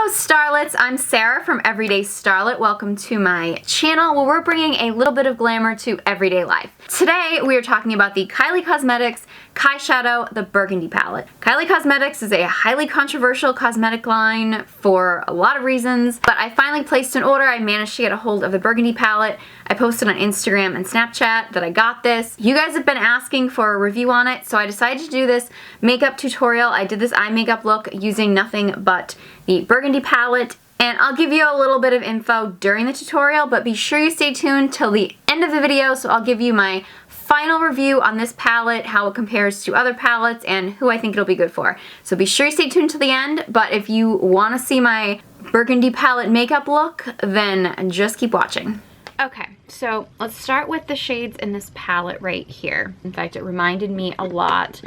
Starlets, I'm Sarah from Everyday Starlet. Welcome to my channel where we're bringing a little bit of glamour to everyday life. Today we are talking about the Kylie Cosmetics Kai Shadow, the Burgundy palette. Kylie Cosmetics is a highly controversial cosmetic line for a lot of reasons, but I finally placed an order. I managed to get a hold of the Burgundy palette. I posted on Instagram and Snapchat that I got this. You guys have been asking for a review on it, so I decided to do this makeup tutorial. I did this eye makeup look using nothing but the Burgundy palette, and I'll give you a little bit of info during the tutorial, but be sure you stay tuned till the end of the video, so I'll give you my final review on this palette, how it compares to other palettes, and who I think it'll be good for. So be sure you stay tuned till the end, but if you want to see my Burgundy palette makeup look, then just keep watching. Okay, so let's start with the shades in this palette right here. In fact, it reminded me a lot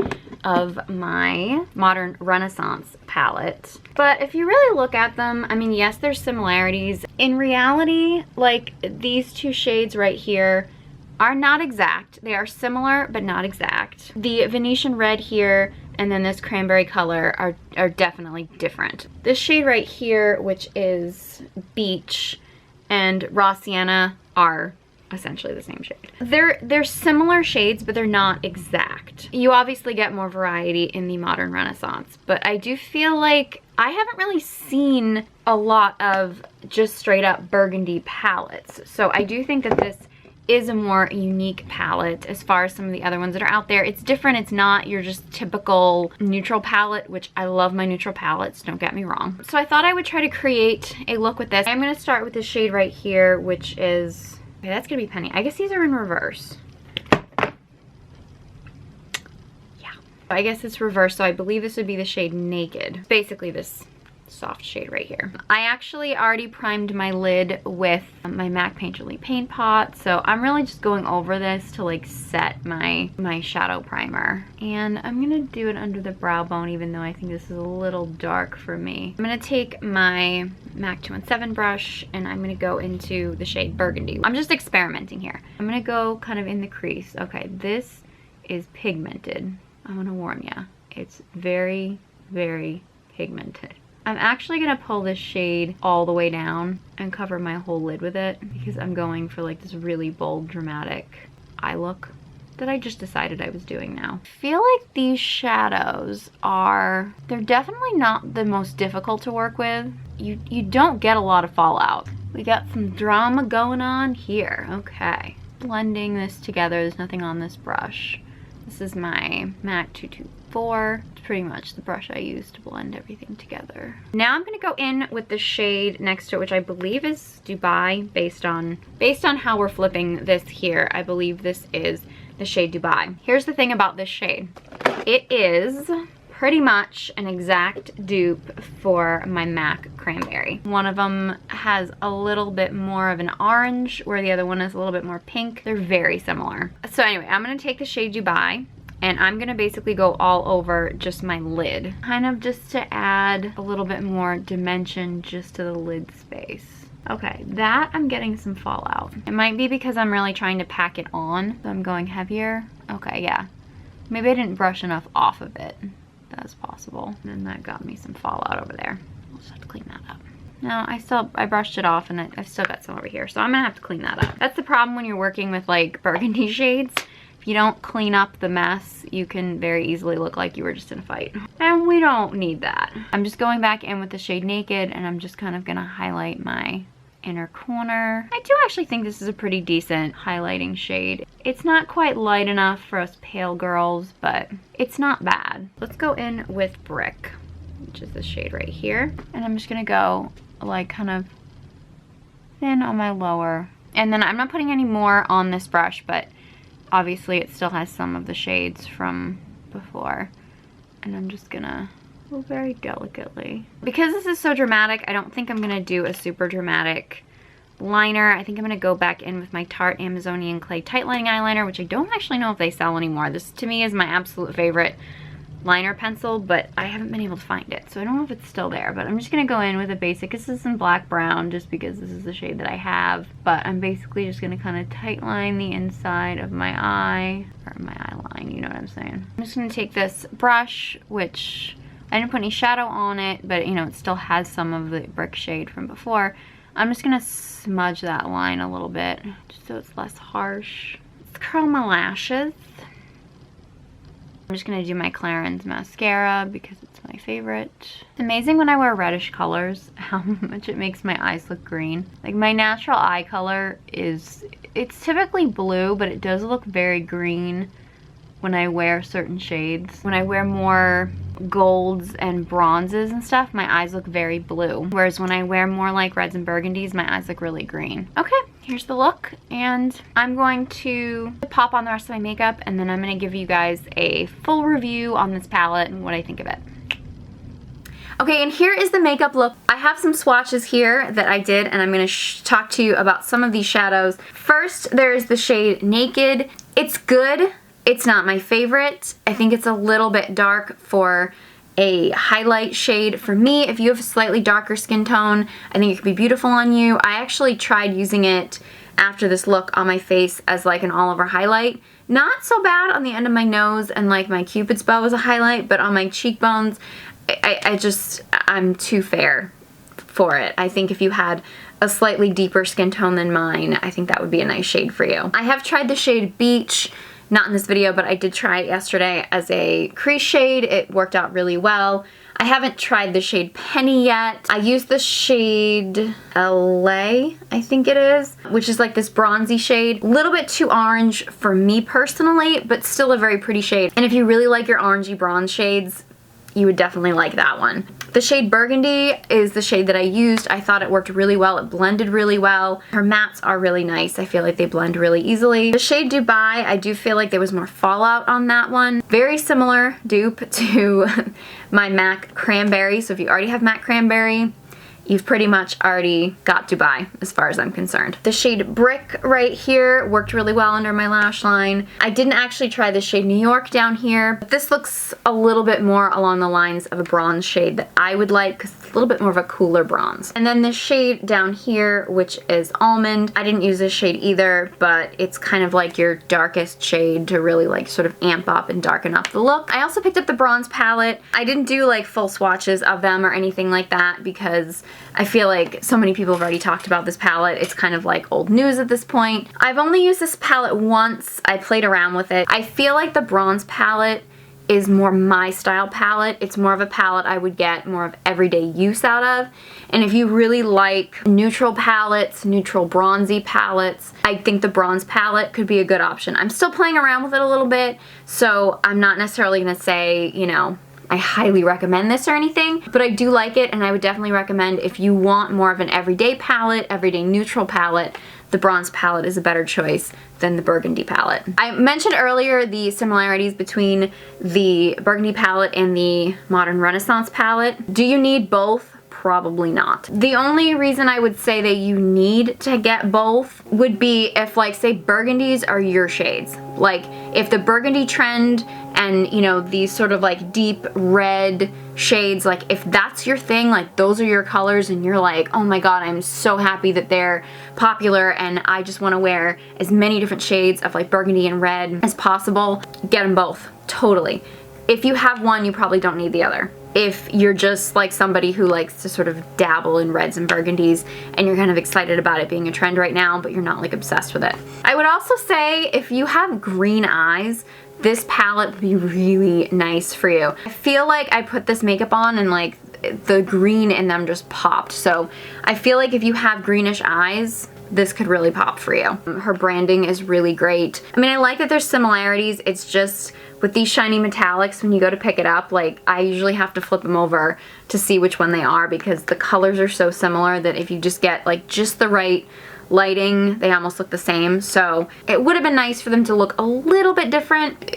of my Modern Renaissance palette. But if you really look at them, I mean, yes, there's similarities. In reality, like, these two shades right here are not exact. They are similar, but not exact. The Venetian red here and then this cranberry color are definitely different. This shade right here, which is Beach, and Raw Sienna are essentially the same shade. They're similar shades, but they're not exact. You obviously get more variety in the Modern Renaissance, but I do feel like I haven't really seen a lot of just straight up burgundy palettes. So I do think that this is a more unique palette as far as some of the other ones that are out there. It's different. It's not your just typical neutral palette, which I love my neutral palettes, don't get me wrong. So I thought I would try to create a look with this. I'm going to start with the shade right here, which is, okay, that's going to be Penny. I guess these are in reverse. Yeah. I guess it's reverse, so I believe this would be the shade Naked. Basically this soft shade right here. I actually already primed my lid with my MAC Painterly paint pot, so I'm really just going over this to like set my shadow primer. And I'm gonna do it under the brow bone, even though I think this is a little dark for me. I'm gonna take my MAC 217 brush and I'm gonna go into the shade Burgundy. I'm just experimenting here. I'm gonna go kind of in the crease. Okay, this is pigmented. I'm gonna warn ya, it's very, very pigmented. I'm actually gonna pull this shade all the way down and cover my whole lid with it because I'm going for like this really bold, dramatic eye look that I just decided I was doing now. I feel like these shadows they're definitely not the most difficult to work with. You don't get a lot of fallout. We got some drama going on here. Okay. Blending this together, there's nothing on this brush. This is my MAC 224. It's pretty much the brush I use to blend everything together. Now I'm gonna go in with the shade next to it, which I believe is Dubai, based on how we're flipping this here. I believe this is the shade Dubai. Here's the thing about this shade. It is pretty much an exact dupe for my MAC Cranberry. One of them has a little bit more of an orange, where the other one is a little bit more pink. They're very similar. So anyway, I'm gonna take the shade Dubai and I'm gonna basically go all over just my lid, kind of just to add a little bit more dimension just to the lid space. Okay, that I'm getting some fallout. It might be because I'm really trying to pack it on, so I'm going heavier. Okay, yeah. Maybe I didn't brush enough off of it. That's possible. And that got me some fallout over there. I'll just have to clean that up. No, I brushed it off and I've still got some over here, so I'm gonna have to clean that up. That's the problem when you're working with like burgundy shades. If you don't clean up the mess, you can very easily look like you were just in a fight. And we don't need that. I'm just going back in with the shade Naked and I'm just kind of gonna highlight my inner corner. I do actually think this is a pretty decent highlighting shade. It's not quite light enough for us pale girls, but it's not bad. Let's go in with Brick, which is this shade right here. And I'm just gonna go like kind of thin on my lower. And then I'm not putting any more on this brush, but obviously it still has some of the shades from before. And I'm just gonna go very delicately. Because this is so dramatic, I don't think I'm gonna do a super dramatic liner. I think I'm gonna go back in with my Tarte Amazonian Clay Tight Lining Eyeliner, which I don't actually know if they sell anymore. This to me is my absolute favorite liner pencil, but I haven't been able to find it, so I don't know if it's still there. But I'm just gonna go in with a basic, this is in black brown just because this is the shade that I have, but I'm basically just gonna kind of tight line the inside of my eye, or my eye line, you know what I'm saying. I'm just gonna take this brush, which I didn't put any shadow on it, but you know, it still has some of the brick shade from before. I'm just gonna smudge that line a little bit, just so it's less harsh. Let's curl my lashes. I'm just gonna do my Clarins mascara because it's my favorite. It's amazing when I wear reddish colors how much it makes my eyes look green. Like my natural eye color is, it's typically blue, but it does look very green when I wear certain shades. When I wear more golds and bronzes and stuff, my eyes look very blue. Whereas when I wear more like reds and burgundies, my eyes look really green. Okay, here's the look, and I'm going to pop on the rest of my makeup, and then I'm gonna give you guys a full review on this palette and what I think of it. Okay, and here is the makeup look. I have some swatches here that I did, and I'm gonna talk to you about some of these shadows. First, there's the shade Naked. It's good. It's not my favorite. I think it's a little bit dark for a highlight shade. For me, if you have a slightly darker skin tone, I think it could be beautiful on you. I actually tried using it after this look on my face as like an all over highlight. Not so bad on the end of my nose and like my Cupid's bow as a highlight, but on my cheekbones, I'm too fair for it. I think if you had a slightly deeper skin tone than mine, I think that would be a nice shade for you. I have tried the shade Beach. Not in this video, but I did try it yesterday as a crease shade. It worked out really well. I haven't tried the shade Penny yet. I used the shade LA, I think it is, which is like this bronzy shade. A little bit too orange for me personally, but still a very pretty shade. And if you really like your orangey bronze shades, you would definitely like that one. The shade Burgundy is the shade that I used. I thought it worked really well. It blended really well. Her mattes are really nice. I feel like they blend really easily. The shade Dubai, I do feel like there was more fallout on that one. Very similar dupe to my MAC Cranberry. So if you already have MAC Cranberry, you've pretty much already got Dubai as far as I'm concerned. The shade Brick right here worked really well under my lash line. I didn't actually try the shade New York down here, but this looks a little bit more along the lines of a bronze shade that I would like, because it's a little bit more of a cooler bronze. And then the shade down here, which is Almond. I didn't use this shade either, but it's kind of like your darkest shade to really like sort of amp up and darken up the look. I also picked up the bronze palette. I didn't do like full swatches of them or anything like that because I feel like so many people have already talked about this palette. It's kind of like old news at this point. I've only used this palette once. I played around with it. I feel like the bronze palette is more my style palette. It's more of a palette I would get more of everyday use out of. And if you really like neutral palettes, neutral bronzy palettes, I think the bronze palette could be a good option. I'm still playing around with it a little bit, so I'm not necessarily gonna say, you know, I highly recommend this or anything, but I do like it, and I would definitely recommend if you want more of an everyday palette, everyday neutral palette, the bronze palette is a better choice than the burgundy palette. I mentioned earlier the similarities between the burgundy palette and the modern Renaissance palette. Do you need both? Probably not. The only reason I would say that you need to get both would be if, like, say burgundies are your shades. Like if the burgundy trend and, you know, these sort of like deep red shades, like if that's your thing, like those are your colors and you're like, oh my god, I'm so happy that they're popular and I just want to wear as many different shades of like burgundy and red as possible, get them both. Totally. If you have one, you probably don't need the other. If you're just like somebody who likes to sort of dabble in reds and burgundies and you're kind of excited about it being a trend right now, but you're not like obsessed with it. I would also say if you have green eyes, this palette would be really nice for you. I feel like I put this makeup on and like the green in them just popped. So I feel like if you have greenish eyes, this could really pop for you. Her branding is really great. I mean, I like that there's similarities. It's just with these shiny metallics, when you go to pick it up, like I usually have to flip them over to see which one they are because the colors are so similar that if you just get like just the right lighting, they almost look the same. So it would have been nice for them to look a little bit different,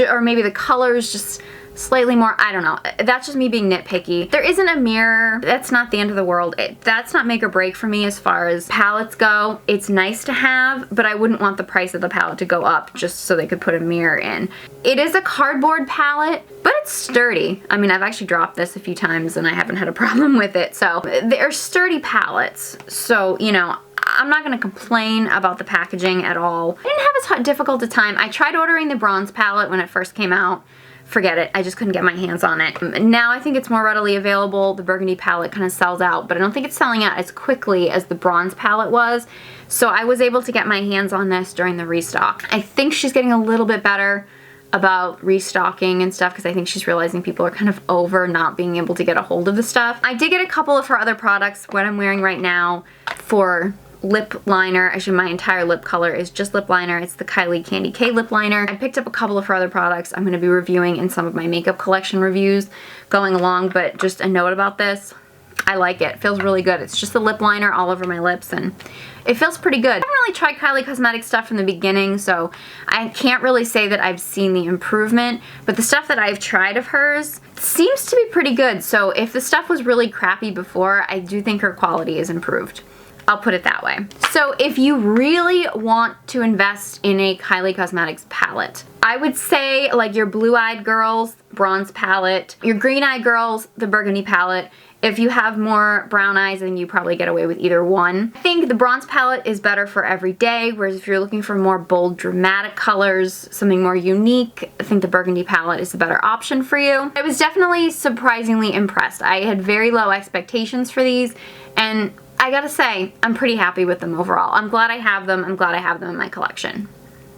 or maybe the colors just slightly more, I don't know. That's just me being nitpicky. There isn't a mirror. That's not the end of the world. That's not make or break for me as far as palettes go. It's nice to have, but I wouldn't want the price of the palette to go up just so they could put a mirror in. It is a cardboard palette, but it's sturdy. I mean, I've actually dropped this a few times and I haven't had a problem with it. So they're sturdy palettes. So, you know, I'm not going to complain about the packaging at all. I didn't have as difficult a time. I tried ordering the bronze palette when it first came out forget it. I just couldn't get my hands on it. Now I think it's more readily available. The Burgundy palette kind of sells out, but I don't think it's selling out as quickly as the bronze palette was. So I was able to get my hands on this during the restock. I think she's getting a little bit better about restocking and stuff because I think she's realizing people are kind of over not being able to get a hold of the stuff. I did get a couple of her other products. What I'm wearing right now for lip liner, actually my entire lip color is just lip liner. It's the Kylie Candy K lip liner. I picked up a couple of her other products I'm going to be reviewing in some of my makeup collection reviews going along, but just a note about this. I like it. It feels really good. It's just a lip liner all over my lips and it feels pretty good. I haven't really tried Kylie Cosmetics stuff from the beginning, so I can't really say that I've seen the improvement, but the stuff that I've tried of hers seems to be pretty good. So if the stuff was really crappy before, I do think her quality is improved. I'll put it that way. So if you really want to invest in a Kylie Cosmetics palette, I would say like your blue-eyed girls, bronze palette, your green-eyed girls, the burgundy palette. If you have more brown eyes, then you probably get away with either one. I think the bronze palette is better for every day, whereas if you're looking for more bold, dramatic colors, something more unique, I think the burgundy palette is the better option for you. I was definitely surprisingly impressed. I had very low expectations for these, and I gotta say, I'm pretty happy with them overall. I'm glad I have them. I'm glad I have them in my collection.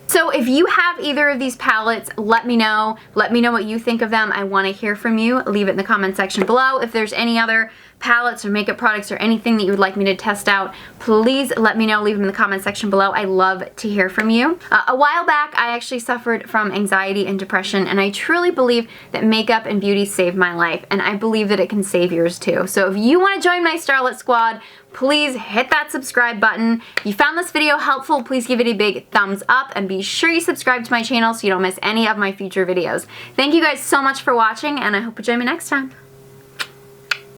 So if you have either of these palettes, let me know. Let me know what you think of them. I want to hear from you. Leave it in the comment section below. If there's any other palettes or makeup products or anything that you would like me to test out, please let me know. Leave them in the comment section below. I love to hear from you. A while back, I actually suffered from anxiety and depression, and I truly believe that makeup and beauty saved my life, and I believe that it can save yours too. So if you want to join my Starlet squad, please hit that subscribe button. If you found this video helpful, please give it a big thumbs up and be sure you subscribe to my channel so you don't miss any of my future videos. Thank you guys so much for watching, and I hope you join me next time.